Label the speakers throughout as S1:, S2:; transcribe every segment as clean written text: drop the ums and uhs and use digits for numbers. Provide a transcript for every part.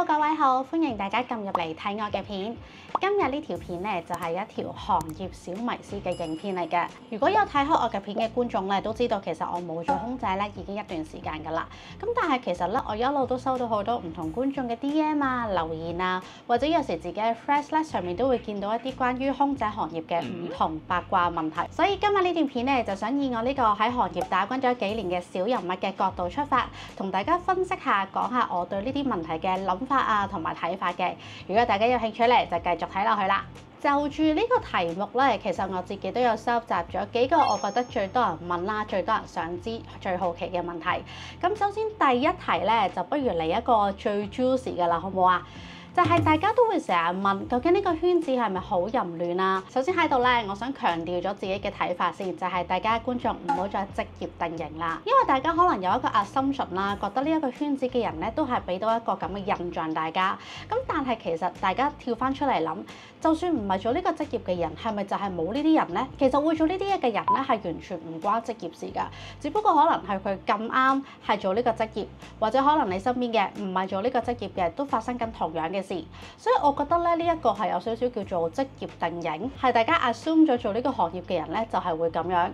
S1: Hello， 各位好，歡迎大家撳入嚟睇我嘅片。今日呢條片咧就係一條行業小迷思嘅影片嚟嘅。如果有睇開我嘅片嘅觀眾咧，都知道其實我冇做空姐咧已經一段時間㗎啦。咁但係其實咧，我一路都收到好多唔同觀眾嘅 DM 啊、留言啊，或者有時自己嘅 Threads 咧上面都會見到一啲關於空姐行業嘅唔同八卦問題。所以今日呢段片咧就想以我呢個喺行業打滾咗幾年嘅小人物嘅角度出發，同大家分析下，講下我對呢啲問題嘅諗法啊同埋睇法嘅。如果大家有興趣咧，就繼續睇落去啦。就住呢個題目咧，其實我自己都有收集咗幾個我覺得最多人問啦、最多人想知、最好奇嘅問題。咁首先第一題咧，就不如嚟一個最 juicy 嘅啦，好唔好啊？就係大家都會成日問，究竟呢個圈子係咪好淫亂啊？首先喺度咧，我想強調咗自己嘅睇法先，就係大家觀眾唔好再職業定型啦，因為大家可能有一個 assumption 啦，覺得呢一個圈子嘅人咧都係俾到一個咁嘅印象大家。咁但係其實大家跳翻出嚟諗，就算唔係做呢個職業嘅人，係咪就係冇呢啲人呢？其實會做呢啲嘢嘅人咧，係完全唔關職業事㗎，只不過可能係佢咁啱係做呢個職業，或者可能你身邊嘅唔係做呢個職業嘅，都發生緊同樣嘅事。所以我覺得咧，呢一個係有少少叫做職業定型，係大家 assume 咗做呢個行業嘅人咧，就係會咁樣。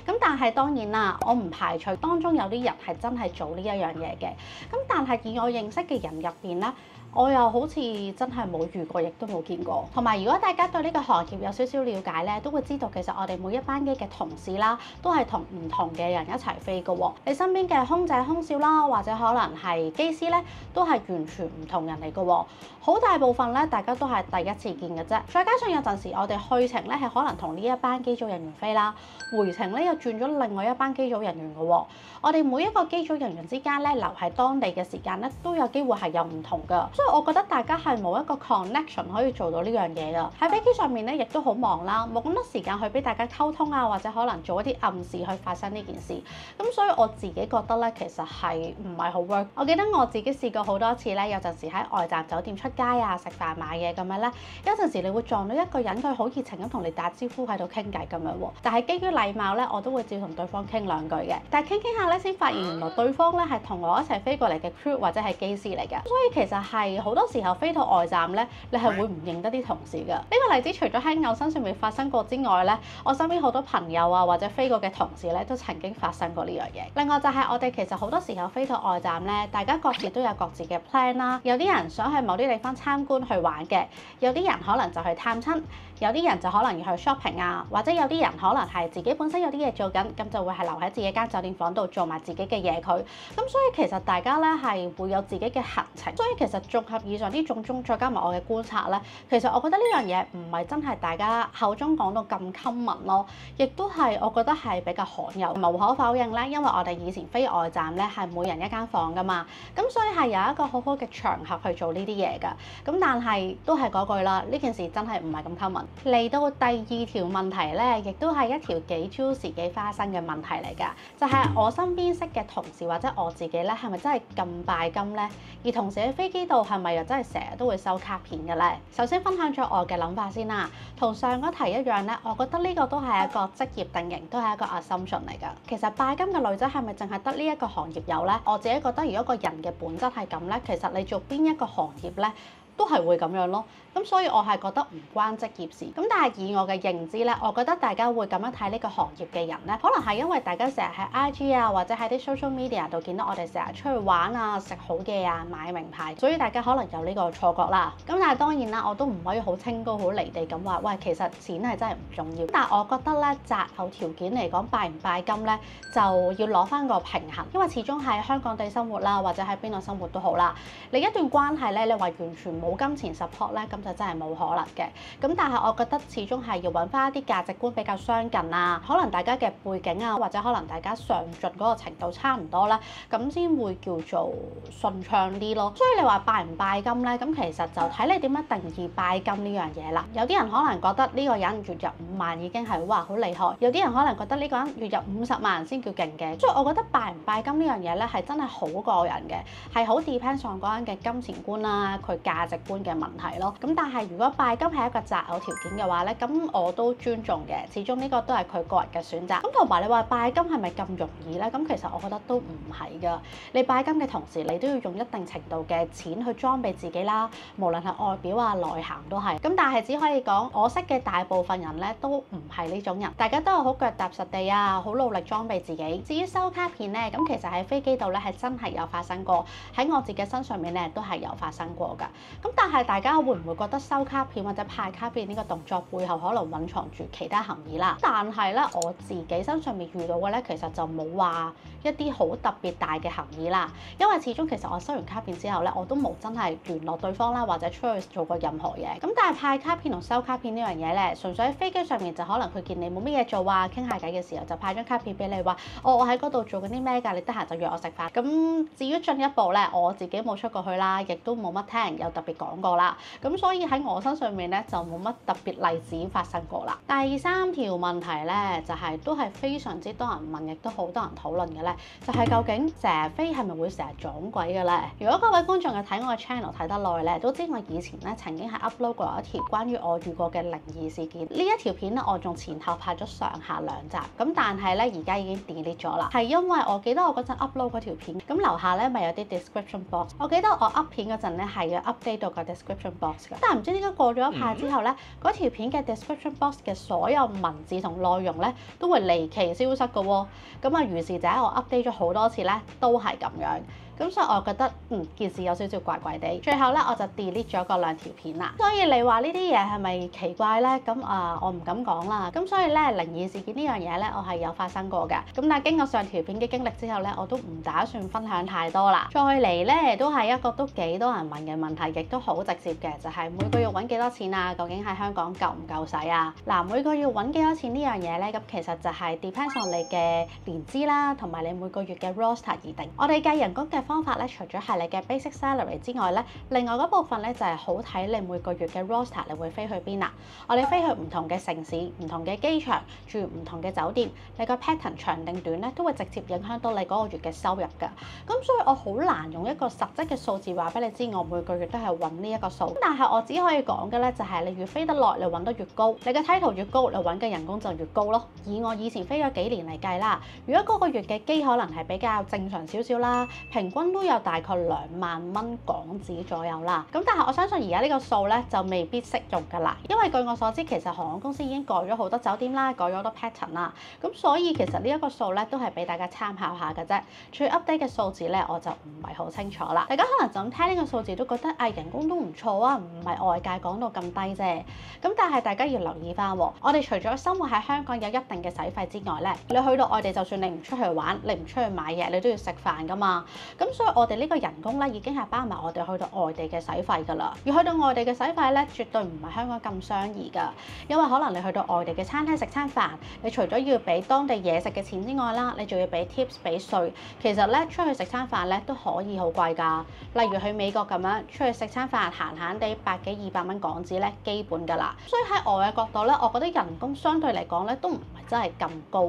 S1: 咁但係當然啦，我唔排除當中有啲人係真係做呢一樣嘢嘅。咁但係以我認識嘅人入邊咧，我又好似真係冇遇過，亦都冇見過。同埋如果大家對呢個行業有少少了解咧，都會知道其實我哋每一班機嘅同事啦，都係同唔同嘅人一齊飛嘅喎。你身邊嘅空姐、空少啦，或者可能係機師咧，都係完全唔同人嚟嘅喎。好大部分咧，大家都係第一次見嘅啫。再加上有陣時我哋去程咧係可能同呢一班機組人員飛啦，回程咧又轉咗另外一班機組人員嘅喎。我哋每一個機組人員之間咧留喺當地嘅時間咧，都有機會係有唔同㗎。所以我覺得大家係冇一個 connection 可以做到呢樣嘢㗎。喺飛機上面咧，亦都好忙啦，冇咁多時間去俾大家溝通啊，或者可能做一啲暗示去發生呢件事。咁所以我自己覺得咧，其實係唔係好 work。我記得我自己試過好多次咧，有陣時喺外站酒店出街啊、食飯買嘢咁樣咧，有陣時你會撞到一個人，佢好熱情咁同你打招呼喺度傾偈咁樣喎。但係基於禮貌咧，我都會照同對方傾兩句嘅。但係傾下咧，先發現原來對方咧係同我一齊飛過嚟嘅 crew 或者係機師嚟嘅。所以其實係好多時候飛到外站咧，你係會唔認得啲同事㗎。呢個例子除咗喺我身上面發生過之外咧，我身邊好多朋友啊或者飛過嘅同事咧都曾經發生過呢樣嘢。另外就係我哋其實好多時候飛到外站咧，大家各自都有各自嘅 plan 啦。有啲人想去某啲地方參觀去玩嘅，有啲人可能就去探親，有啲人就可能要去 shopping 啊，或者有啲人可能係自己本身有啲嘢做緊，咁就會係留喺自己間酒店房度做埋自己嘅嘢佢。咁所以其實大家咧係會有自己嘅行程。所以其實綜合以上啲種種，再加埋我嘅觀察咧，其實我覺得呢樣嘢唔係真係大家口中講到咁 common 咯，亦都係我覺得係比較罕有。無可否認咧，因為我哋以前飛外站咧係每人一間房㗎嘛，咁所以係有一個好好嘅場合去做呢啲嘢㗎。咁但係都係嗰句啦，呢件事真係唔係咁 common。嚟到第二條問題咧，亦都係一條幾 juicy 幾花生嘅問題嚟㗎，就係我身邊識嘅同事或者我自己咧，係咪真係咁拜金咧？而同時喺飛機度係咪又真係成日都會收卡片嘅咧？首先分享咗我嘅諗法先啦，同上嗰題一樣咧，我覺得呢個都係一個職業定型，都係一個 assumption 嚟㗎。其實拜金嘅女仔係咪淨係得呢一個行業有咧？我自己覺得，如果個人嘅本質係咁咧，其實你做邊一個行業咧，都係會咁樣咯。咁所以我係覺得唔關職業事。咁但係以我嘅認知咧，我覺得大家會咁樣睇呢個行業嘅人咧，可能係因為大家成日喺 IG 啊或者喺啲 social media 度見到我哋成日出去玩啊、食好嘢啊、買名牌，所以大家可能有呢個錯覺啦。咁但係當然啦，我都唔可以好清高、好離地咁話，喂，其實錢係真係唔重要。但係我覺得咧，擇偶條件嚟講，拜唔拜金咧，就要攞翻個平衡，因為始終喺香港地生活啦，或者喺邊度生活都好啦。你一段關係咧，你話完全冇金錢 support 咧，咁就真係冇可能嘅。咁但係我覺得始終係要揾翻一啲價值觀比較相近啊，可能大家嘅背景啊，或者可能大家上進嗰個程度差唔多啦，咁先會叫做順暢啲咯。所以你話拜唔拜金咧，咁其實就睇你點樣定義拜金呢樣嘢啦。有啲人可能覺得呢個人月入5萬已經係哇好厲害，有啲人可能覺得呢個人月入50萬先叫勁嘅。所以我覺得拜唔拜金呢樣嘢咧係真係好個人嘅，係好 depends on 嗰個人嘅金錢觀啦、佢價值觀嘅問題咯。咁但係如果拜金係一個擇偶條件嘅話咧，咁我都尊重嘅，始終呢個都係佢個人嘅選擇。咁同埋你話拜金係咪咁容易咧？咁其實我覺得都唔係㗎。你拜金嘅同時，你都要用一定程度嘅錢去裝備自己啦，無論係外表啊、內涵都係。咁但係只可以講，我識嘅大部分人咧都唔係呢種人，大家都係好腳踏實地啊，好努力裝備自己。至於收卡片咧，咁其實喺飛機度咧係真係有發生過，喺我自己身上面咧都係有發生過㗎。咁但係大家會唔會覺得收卡片或者派卡片呢個動作背後可能隱藏住其他含義啦？但係咧我自己身上面遇到嘅咧，其實就冇話一啲好特別大嘅含義啦。因為始終其實我收完卡片之後咧，我都冇真係聯絡對方啦，或者出去做過任何嘢。咁但係派卡片同收卡片呢樣嘢咧，純粹喺飛機上面就可能佢見你冇乜嘢做啊，傾下偈嘅時候就派張卡片俾你話，我喺嗰度做緊啲咩㗎？你得閒就約我食飯。咁至於進一步咧，我自己冇出過去啦，亦都冇乜聽人有特別講過啦。咁所以喺我身上面咧就冇乜特別例子發生過啦。第三條問題咧就係都係非常之多人問，亦都好多人討論嘅咧，就係究竟成日飛係咪會成日撞鬼嘅咧？如果各位觀眾有睇我嘅 channel 睇得耐咧，都知我以前咧曾經係 upload 過一條關於我遇過嘅靈異事件。呢一條片咧，我仲前後拍咗上下2集，咁但係咧而家已經 delete 咗啦，係因為我記得我嗰陣 upload 嗰條片，咁樓下咧咪有啲 description box， 我記得我 up 片嗰陣咧係要 update 到個 description box 嘅，但係唔知點解過咗一排之後咧，嗰條片嘅 description box 嘅所有文字同內容咧都會離奇消失嘅喎，咁啊於是就喺我 update 咗好多次咧，都係咁樣。咁所以我覺得件事有少少怪怪地，最後咧我就 delete 咗嗰2條片啦。所以你話呢啲嘢係咪奇怪咧？咁我唔敢講啦。咁所以咧靈異事件呢樣嘢咧，我係有發生過嘅。咁但係經過上條片嘅經歷之後咧，我都唔打算分享太多啦。再嚟咧都係一個都幾多人問嘅問題，亦都好直接嘅，就係每個月揾幾多錢啊？究竟喺香港夠唔夠使啊？嗱，每個月揾幾多錢呢樣嘢咧，咁其實就係 depends on 你嘅年資啦，同埋你每個月嘅 roster 而定。我哋計人工嘅方法咧，除咗係你嘅 basic salary 之外咧，另外嗰部分咧就係好睇你每個月嘅 roster 你會飛去邊啦。我哋飛去唔同嘅城市、唔同嘅機場、住唔同嘅酒店，你個 pattern 長定短咧，都會直接影響到你嗰個月嘅收入㗎。咁所以我好難用一個實質嘅數字話俾你知，我每個月都係揾呢一個數。但係我只可以講嘅咧，就係你越飛得耐，你揾得越高，你嘅 title 越高，你揾嘅人工就越高咯。以我以前飛咗幾年嚟計啦，如果嗰個月嘅機可能係比較正常少少啦，平均都有大概2萬蚊港紙左右啦。咁但係我相信而家呢個數咧就未必適用㗎啦，因為據我所知，其實航空公司已經改咗好多酒店啦，改咗好多 pattern 啦。咁所以其實呢一個數咧都係俾大家參考下嘅啫。最 update 嘅數字咧我就唔係好清楚啦。大家可能就咁聽呢個數字都覺得人工都唔錯啊，唔係外界講到咁低啫。咁但係大家要留意翻喎，我哋除咗生活喺香港有一定嘅使費之外咧，你去到外地就算你唔出去玩，你唔出去買嘢，你都要食飯㗎嘛。咁所以我哋呢個人工咧已經係包埋我哋去到外地嘅使費㗎啦。而去到外地嘅使費咧，絕對唔係香港咁相宜㗎，因為可能你去到外地嘅餐廳食餐飯，你除咗要俾當地嘢食嘅錢之外啦，你仲要俾 tips 俾稅。其實咧出去食餐飯咧都可以好貴㗎。例如去美國咁樣出去食餐飯，閒閒地100幾200蚊港紙咧基本㗎啦。所以喺我嘅角度咧，我覺得人工相對嚟講咧都唔係真係咁高，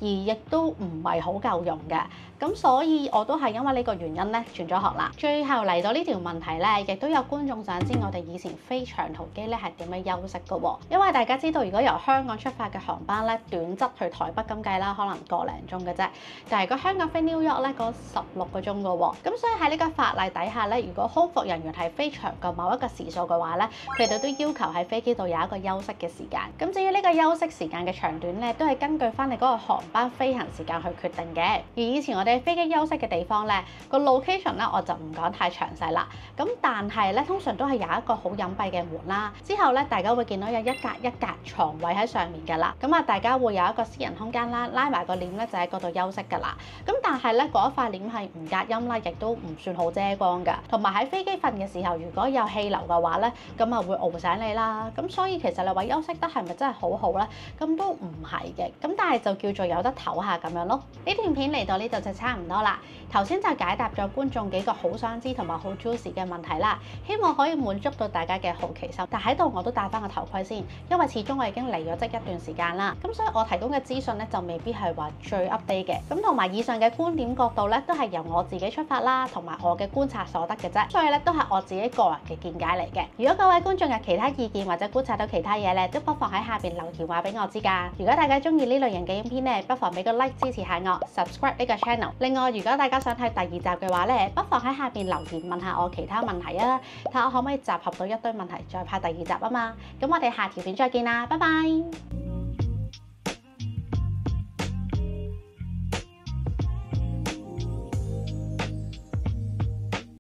S1: 而亦都唔係好夠用嘅。咁所以我都係因為呢個原因咧轉咗學啦。最後嚟到呢條問題咧，亦都有觀眾想知我哋以前飛長途機咧係點樣休息㗎喎？因為大家知道，如果由香港出發嘅航班咧，短則去台北咁計啦，可能個零鐘嘅啫。但係如果香港飛 New York 咧，嗰16個鐘㗎喎。咁所以喺呢個法例底下咧，如果空服人員係飛長過某一個時數嘅話咧，佢哋都要求喺飛機度有一個休息嘅時間。咁至於呢個休息時間嘅長短咧，都係根據翻你嗰個航班飛行時間去決定嘅。而以前我哋飛機休息嘅地方咧，個 location 咧我就唔講太詳細啦。咁但係咧，通常都係有一個好隱蔽嘅門啦。之後咧，大家會見到有一格一格床位喺上面㗎啦。咁啊，大家會有一個私人空間啦，拉埋個簾咧就喺嗰度休息㗎啦。咁但係咧，嗰一塊簾係唔隔音啦，亦都唔算好遮光㗎。同埋喺飛機瞓嘅時候，如果有氣流嘅話咧，咁啊會熬醒你啦。咁所以其實你話休息得係咪真係好好咧？咁都唔係嘅。咁但係就叫做有得唞下咁樣咯。呢段片嚟到呢度就差唔多啦。頭先就介解答咗觀眾幾個好想知同埋好 juicy 嘅問題啦，希望可以滿足到大家嘅好奇心。但喺度我都戴翻個頭盔先，因為始終我已經離咗職一段時間啦，咁所以我提供嘅資訊咧就未必係話最 update 嘅。咁同埋以上嘅觀點角度咧，都係由我自己出發啦，同埋我嘅觀察所得嘅啫，所以咧都係我自己個人嘅見解嚟嘅。如果各位觀眾有其他意見或者觀察到其他嘢咧，都不妨喺下邊留言話俾我知㗎。如果大家中意呢類型嘅影片咧，不妨俾個 like 支持下我 ，subscribe 呢個 channel。另外，如果大家想睇第二集嘅話咧，不妨喺下邊留言問下我其他問題啊，睇下我可唔可以集合到一堆問題再拍第二集啊嘛。咁我哋下條片再見啦，拜拜。